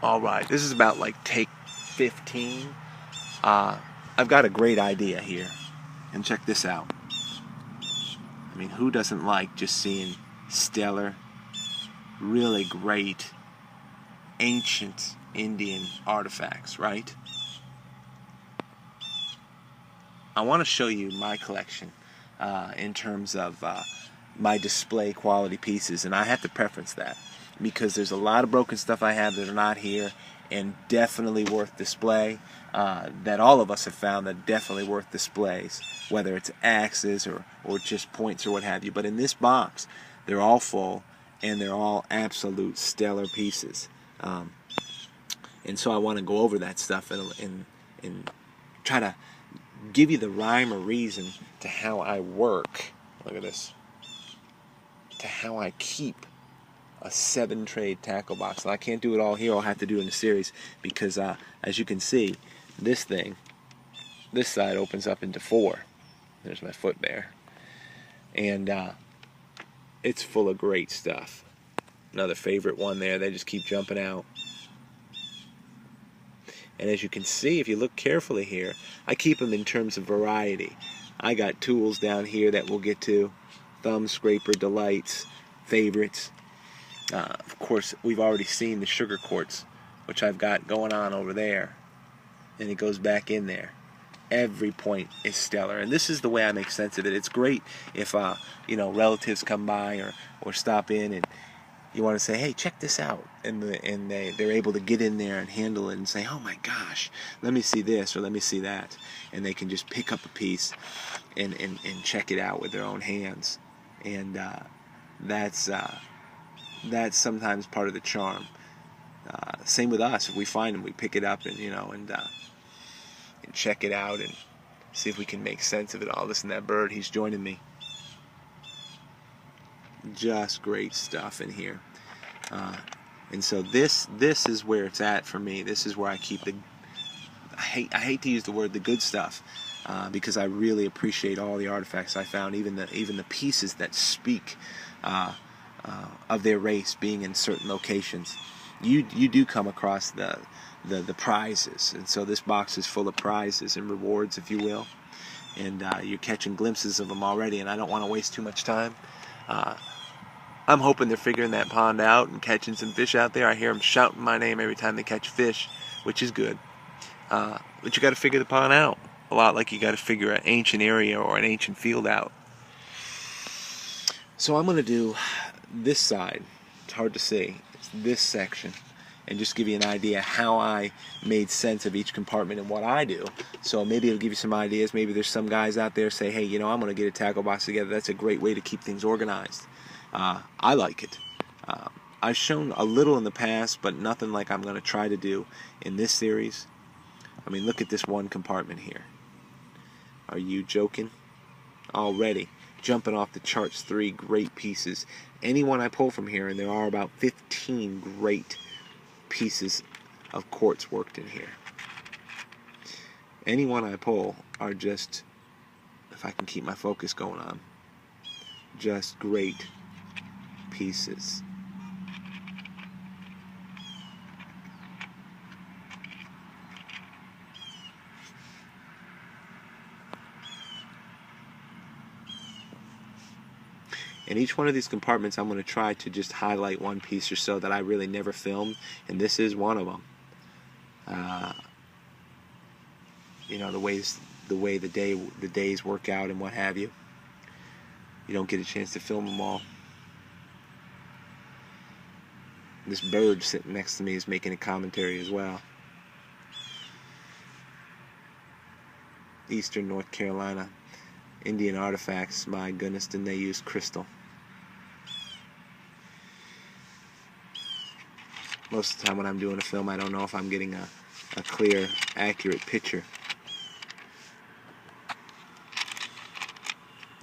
Alright, this is about like take 15. I've got a great idea here. And check this out. I mean, who doesn't like just seeing stellar, really great, ancient Indian artifacts, right? I want to show you my collection in terms of my display quality pieces, and I have to preference that because there's a lot of broken stuff I have that are not here and definitely worth display, that all of us have found that definitely worth displays, whether it's axes or just points or what have you. But in this box, they're all full and they're all absolute stellar pieces. And so I want to go over that stuff and try to give you the rhyme or reason to how I work. Look at this. To how I keep a 7-trade tackle box. And I can't do it all here. I'll have to do it in a series because, as you can see, this thing, this side opens up into 4. There's my foot there. And it's full of great stuff. Another favorite one there. They just keep jumping out. And as you can see, if you look carefully here, I keep them in terms of variety. I got tools down here that we'll get to. Thumb scraper delights, favorites. Of course, we've already seen the sugar quartz, which I've got going on over there. And it goes back in there. Every point is stellar. And this is the way I make sense of it. It's great if relatives come by or stop in and you want to say, hey, check this out. And they're able to get in there and handle it and say, oh my gosh, let me see this or let me see that. And they can just pick up a piece and check it out with their own hands. And that's sometimes part of the charm. Same with us. If we find them, we pick it up and check it out and see if we can make sense of it all. Listen to that bird. He's joining me. Just great stuff in here. And so this is where it's at for me. This is where I keep I hate to use the word the good stuff, because I really appreciate all the artifacts I found, even the pieces that speak of their race being in certain locations. You do come across the prizes, and so this box is full of prizes and rewards, if you will, and you're catching glimpses of them already, and I don't want to waste too much time. I'm hoping they're figuring that pond out and catching some fish out there. I hear them shouting my name every time they catch fish, which is good. But you got to figure the pond out, a lot like you got to figure an ancient area or an ancient field out. So I'm going to do this side. It's hard to see. It's this section, and just give you an idea how I made sense of each compartment and what I do. So maybe it'll give you some ideas. Maybe there's some guys out there say, hey, I'm going to get a tackle box together. That's a great way to keep things organized. I like it. I've shown a little in the past, but nothing like I'm going to try to do in this series. I mean, look at this one compartment here. Are you joking? Already jumping off the charts, 3 great pieces. Any one I pull from here, and there are about 15 great pieces of quartz worked in here. Any one I pull are just, if I can keep my focus going on, just great pieces. In each one of these compartments, I'm going to try to just highlight one piece or so that I really never filmed, and this is one of them. The way the days work out and what have you. You don't get a chance to film them all. This bird sitting next to me is making a commentary as well. Eastern North Carolina. Indian artifacts, my goodness, didn't they use crystal? Most of the time when I'm doing a film, I don't know if I'm getting a clear, accurate picture.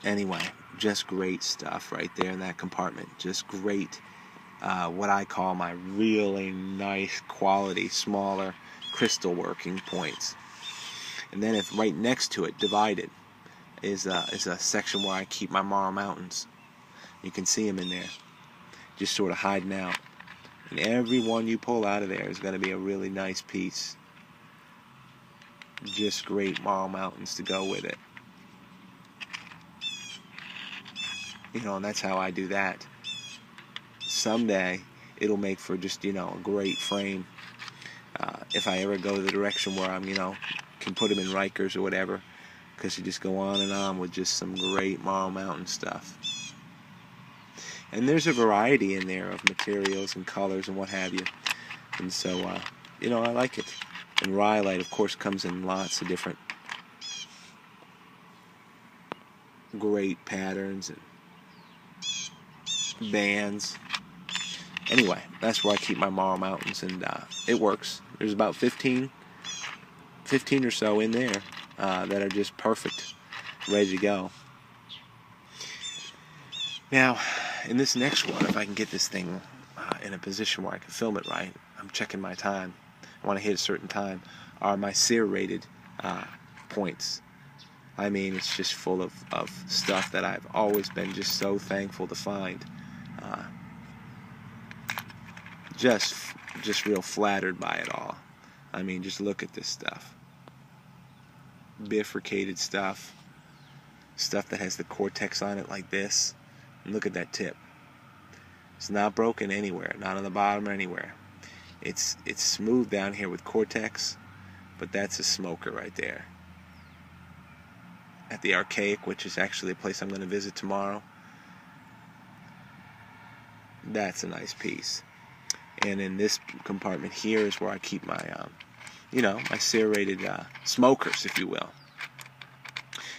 Anyway, just great stuff right there in that compartment. Just great, what I call my really nice quality, smaller crystal working points. And then if right next to it, divided, is a section where I keep my Marl Mountains. You can see them in there, just sort of hiding out. And every one you pull out of there is going to be a really nice piece. Just great marl mountains to go with it. You know, and that's how I do that. Someday, it'll make for just, you know, a great frame. If I ever go the direction where I'm, you know, can put them in Rikers or whatever, because you just go on and on with just some great marl mountain stuff. And there's a variety in there of materials and colors and what have you. And so, you know, I like it. And rhyolite, of course, comes in lots of different great patterns and bands. Anyway, that's where I keep my marl mountains, and it works. There's about 15 or so in there that are just perfect, ready to go. Now, in this next one, if I can get this thing in a position where I can film it right, I'm checking my time. I want to hit a certain time, are my serrated points. I mean, it's just full of stuff that I've always been just so thankful to find. Just real flattered by it all. I mean, just look at this stuff. Bifurcated stuff that has the cortex on it like this. And look at that tip. It's not broken anywhere, not on the bottom or anywhere. It's smooth down here with cortex, but that's a smoker right there. At the Archaic, which is actually a place I'm going to visit tomorrow. That's a nice piece. And in this compartment here is where I keep my, you know, my serrated smokers, if you will.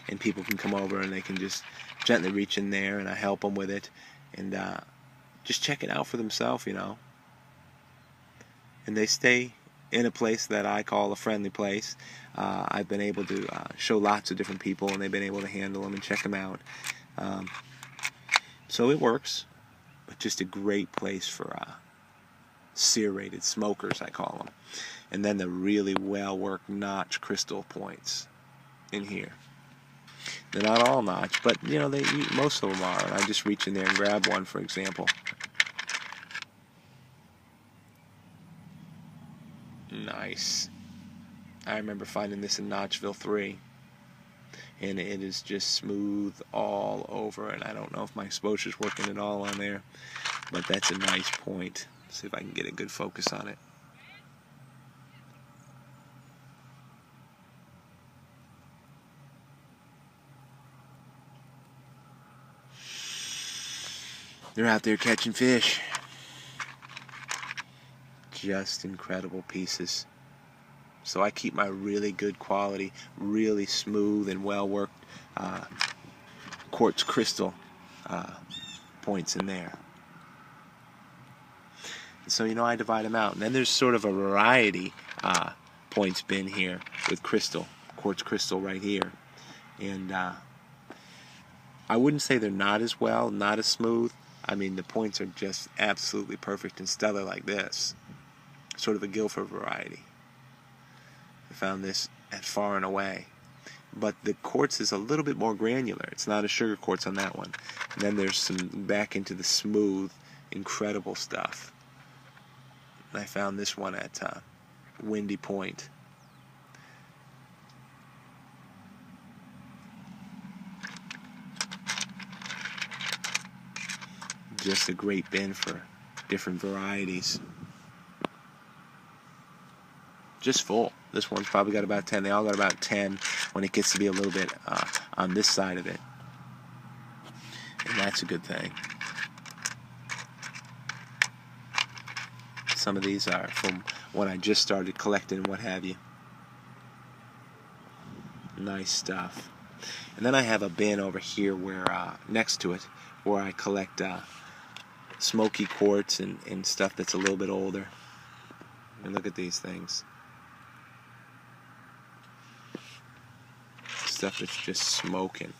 And people can come over and they can just gently reach in there, and I help them with it, and just check it out for themselves, you know. And they stay in a place that I call a friendly place. I've been able to show lots of different people, and they've been able to handle them and check them out. So it works, but just a great place for serrated smokers, I call them. And then the really well-worked notch crystal points in here. They're not all notch, but you know, most of them are. And I just reach in there and grab one, for example. Nice. I remember finding this in Notchville 3. And it is just smooth all over. And I don't know if my exposure's working at all on there. But that's a nice point. See if I can get a good focus on it. They're out there catching fish. Just incredible pieces. So I keep my really good quality, really smooth and well-worked quartz crystal points in there. And so, you know, I divide them out. And then there's sort of a variety points bin here with crystal, quartz crystal right here. And I wouldn't say they're not as well, not as smooth. I mean, the points are just absolutely perfect and stellar like this. Sort of a Guilford variety. I found this at Far and Away. But the quartz is a little bit more granular. It's not a sugar quartz on that one. And then there's some back into the smooth, incredible stuff. And I found this one at Windy Point. Just a great bin for different varieties. Just full. This one's probably got about 10. They all got about 10 when it gets to be a little bit on this side of it. And that's a good thing. Some of these are from when I just started collecting and what have you. Nice stuff. And then I have a bin over here where next to it where I collect Smoky Quartz and stuff that's a little bit older. And look at these things. Stuff that's just smoking.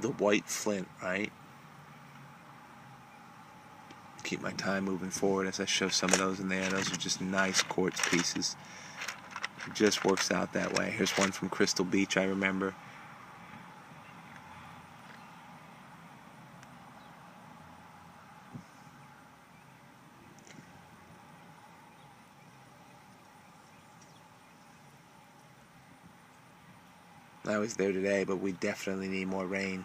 the white flint, right? Keep my time moving forward as I show some of those in there. Those are just nice quartz pieces. It just works out that way. Here's one from Crystal Beach, I remember. I was there today, but we definitely need more rain.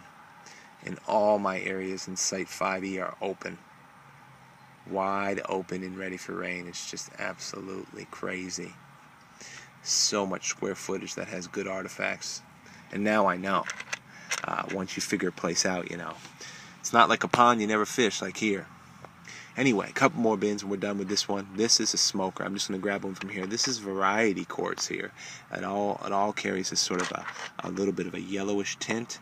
And all my areas in Site 5E are open. Wide open and ready for rain. It's just absolutely crazy. So much square footage that has good artifacts. And now I know. Once you figure a place out, you know. It's not like a pond you never fish like here. Anyway, a couple more bins and we're done with this one. This is a smoker. I'm just going to grab one from here. This is Variety quartz here. It all carries a sort of a little bit of a yellowish tint.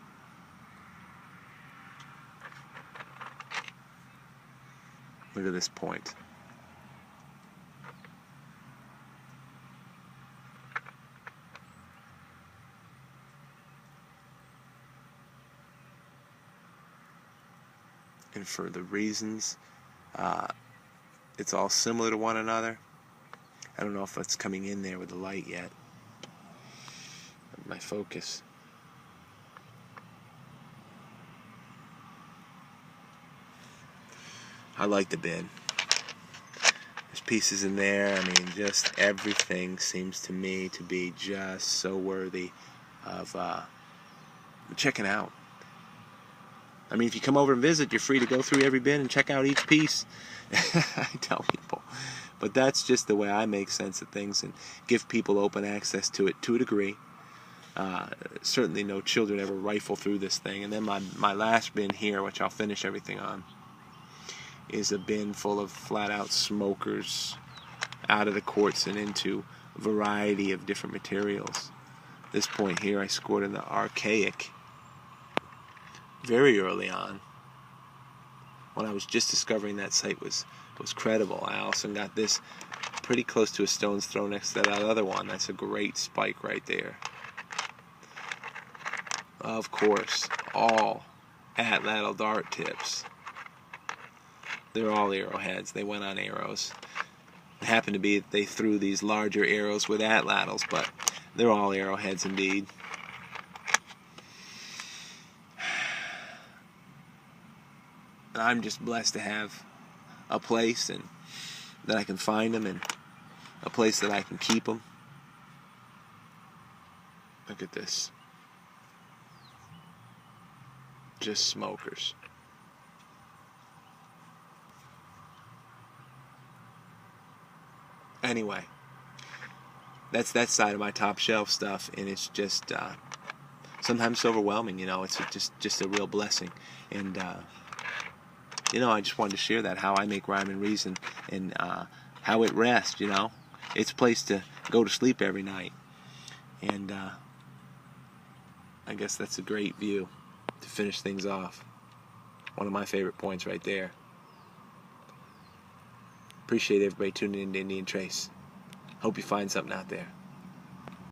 Look at this point. And for the reasons, it's all similar to one another. I don't know if it's coming in there with the light yet. My focus. I like the bin. There's pieces in there. I mean, just everything seems to me to be just so worthy of checking out. I mean, if you come over and visit, you're free to go through every bin and check out each piece. I tell people. But that's just the way I make sense of things and give people open access to it to a degree. Certainly no children ever rifle through this thing. And then my last bin here, which I'll finish everything on, is a bin full of flat-out smokers out of the quartz and into a variety of different materials. This point here, I scored in the archaic very early on, when I was just discovering that site was credible. I also got this pretty close to a stone's throw next to that other one. That's a great spike right there. Of course, all atlatl dart tips. They're all arrowheads. They went on arrows. It happened to be that they threw these larger arrows with atlatls, but they're all arrowheads indeed. And I'm just blessed to have a place and that I can find them and a place that I can keep them. Look at this. Just smokers. Anyway, that's that side of my top shelf stuff, and it's just sometimes overwhelming, you know. It's just a real blessing. And you know, I just wanted to share that, how I make rhyme and reason, and how it rests, you know. It's a place to go to sleep every night. And I guess that's a great view to finish things off. One of my favorite points right there. Appreciate everybody tuning in to Indian Trace. Hope you find something out there.